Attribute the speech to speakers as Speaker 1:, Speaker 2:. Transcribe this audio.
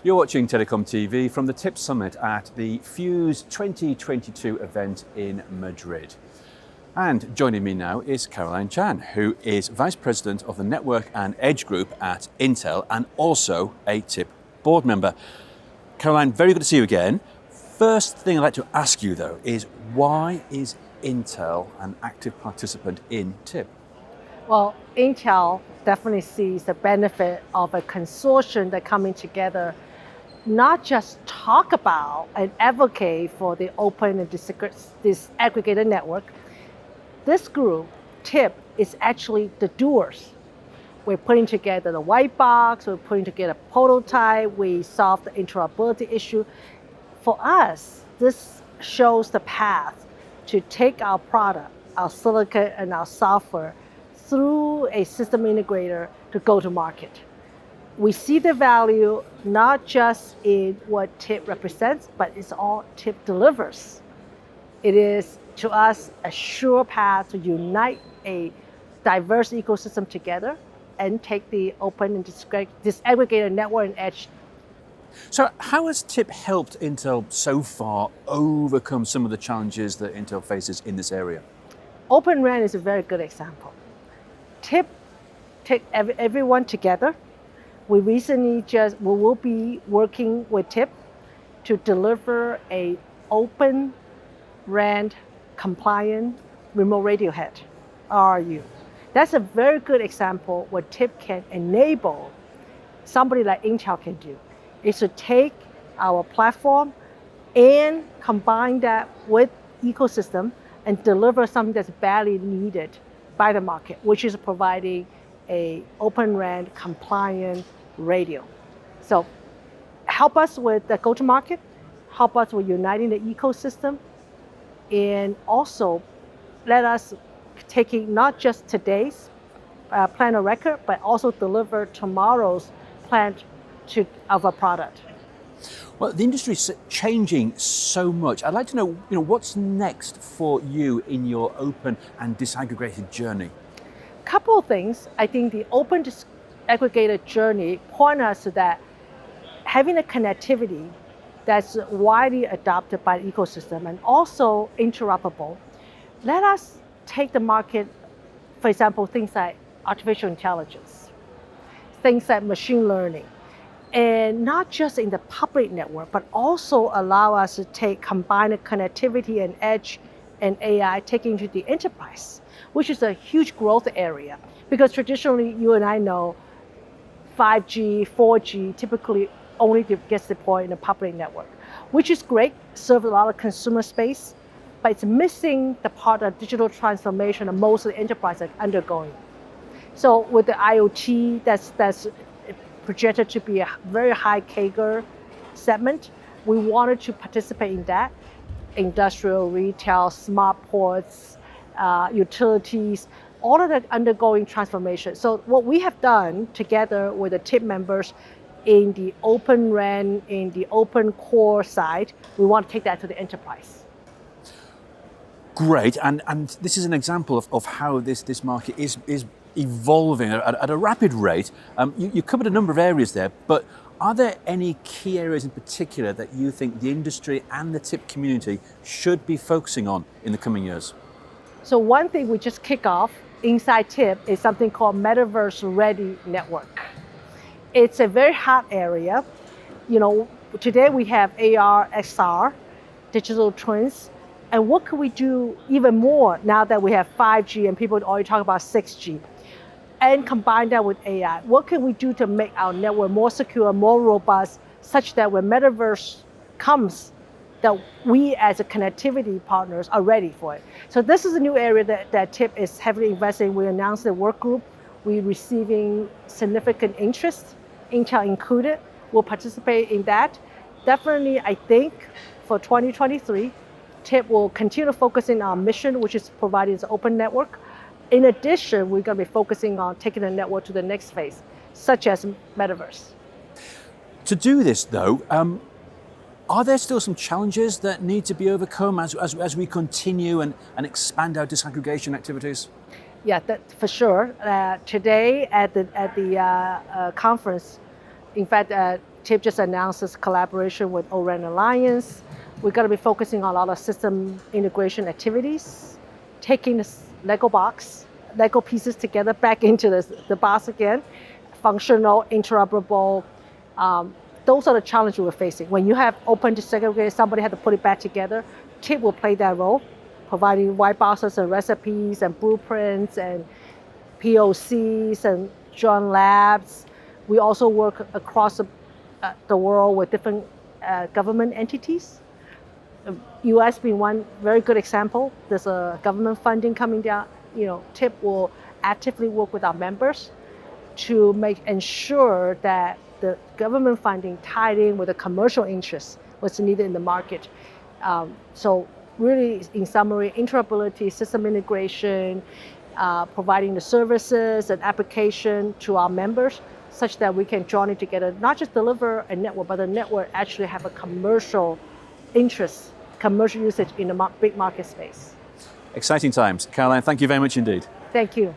Speaker 1: You're watching Telecom TV from the TIP Summit at the Fyuz 2022 event in Madrid. And joining me now is Caroline Chan, who is Vice President of the Network and Edge Group at Intel and also a TIP board member. Caroline, very good to see you again. First thing I'd like to ask you though is why is Intel an active participant in TIP?
Speaker 2: Well, Intel definitely sees the benefit of a consortium that coming together, not just talk about and advocate for the open and disaggregated network. This group, TIP, is actually the doers. We're putting together the white box, we're putting together a prototype, we solve the interoperability issue. For us, this shows the path to take our product, our silicon and our software through a system integrator to go to market. We see the value not just in what TIP represents, but it's all TIP delivers. It is, to us, a sure path to unite a diverse ecosystem together and take the open and disaggregated network and edge.
Speaker 1: So how has TIP helped Intel so far overcome some of the challenges that Intel faces in this area?
Speaker 2: Open RAN is a very good example. TIP take everyone together. We will be working with TIP to deliver a open RAN compliant remote radio head, RRU. That's a very good example what TIP can enable somebody like Intel can do, is to take our platform and combine that with ecosystem and deliver something that's badly needed by the market, which is providing a open RAN compliant radio. So help us with the go-to-market, help us with uniting the ecosystem, and also let us taking not just today's plan of record, but also deliver tomorrow's plan of a product.
Speaker 1: Well, the industry's changing so much. I'd like to know, what's next for you in your open and disaggregated journey?
Speaker 2: Couple of things. I think the open disaggregated journey point us to that having a connectivity that's widely adopted by the ecosystem and also interoperable. Let us take the market, for example, things like artificial intelligence, things like machine learning, and not just in the public network, but also allow us to combine the connectivity and edge and AI taking to the enterprise, which is a huge growth area. Because traditionally, you and I know 5G, 4G typically only gets deployed in the public network, which is great, serves a lot of consumer space, but it's missing the part of digital transformation that most of the enterprises are undergoing. So with the IoT, that's projected to be a very high CAGR segment. We wanted to participate in that. Industrial, retail, smart ports, utilities, all of that undergoing transformation. So what we have done together with the TIP members in the open RAN, in the open core side, we want to take that to the enterprise.
Speaker 1: Great, and this is an example of how this market is evolving at a rapid rate. You covered a number of areas there, but are there any key areas in particular that you think the industry and the TIP community should be focusing on in the coming years?
Speaker 2: So one thing we just kick off inside TIP is something called Metaverse Ready Network. It's a very hot area. Today we have AR, XR, digital twins, and what can we do even more now that we have 5G and people already talk about 6G? And combine that with AI. What can we do to make our network more secure, more robust, such that when metaverse comes, that we as a connectivity partners are ready for it? So this is a new area that TIP is heavily investing in. We announced the work group. We're receiving significant interest, Intel included. We'll participate in that. Definitely, I think for 2023, TIP will continue to focus in our mission, which is providing an open network. In addition, we're going to be focusing on taking the network to the next phase, such as metaverse.
Speaker 1: To do this, though, are there still some challenges that need to be overcome as we continue and expand our disaggregation activities?
Speaker 2: Yeah, that for sure. Today at the conference, in fact, TIP just announced this collaboration with ORAN Alliance. We're going to be focusing on a lot of system integration activities, taking this Lego pieces together back into the box again, functional, interoperable. Those are the challenges we're facing. When you have open disaggregated, somebody had to put it back together. TIP will play that role, providing white boxes and recipes and blueprints and POCs and joint labs. We also work across the world with different government entities. US being one very good example. There's a government funding coming down. TIP will actively work with our members to ensure that the government funding tied in with the commercial interest, what's needed in the market. So really, in summary, interoperability, system integration, providing the services and application to our members such that we can join it together, not just deliver a network, but the network actually have a commercial interest, commercial usage in a big market space.
Speaker 1: Exciting times. Caroline, thank you very much indeed.
Speaker 2: Thank you.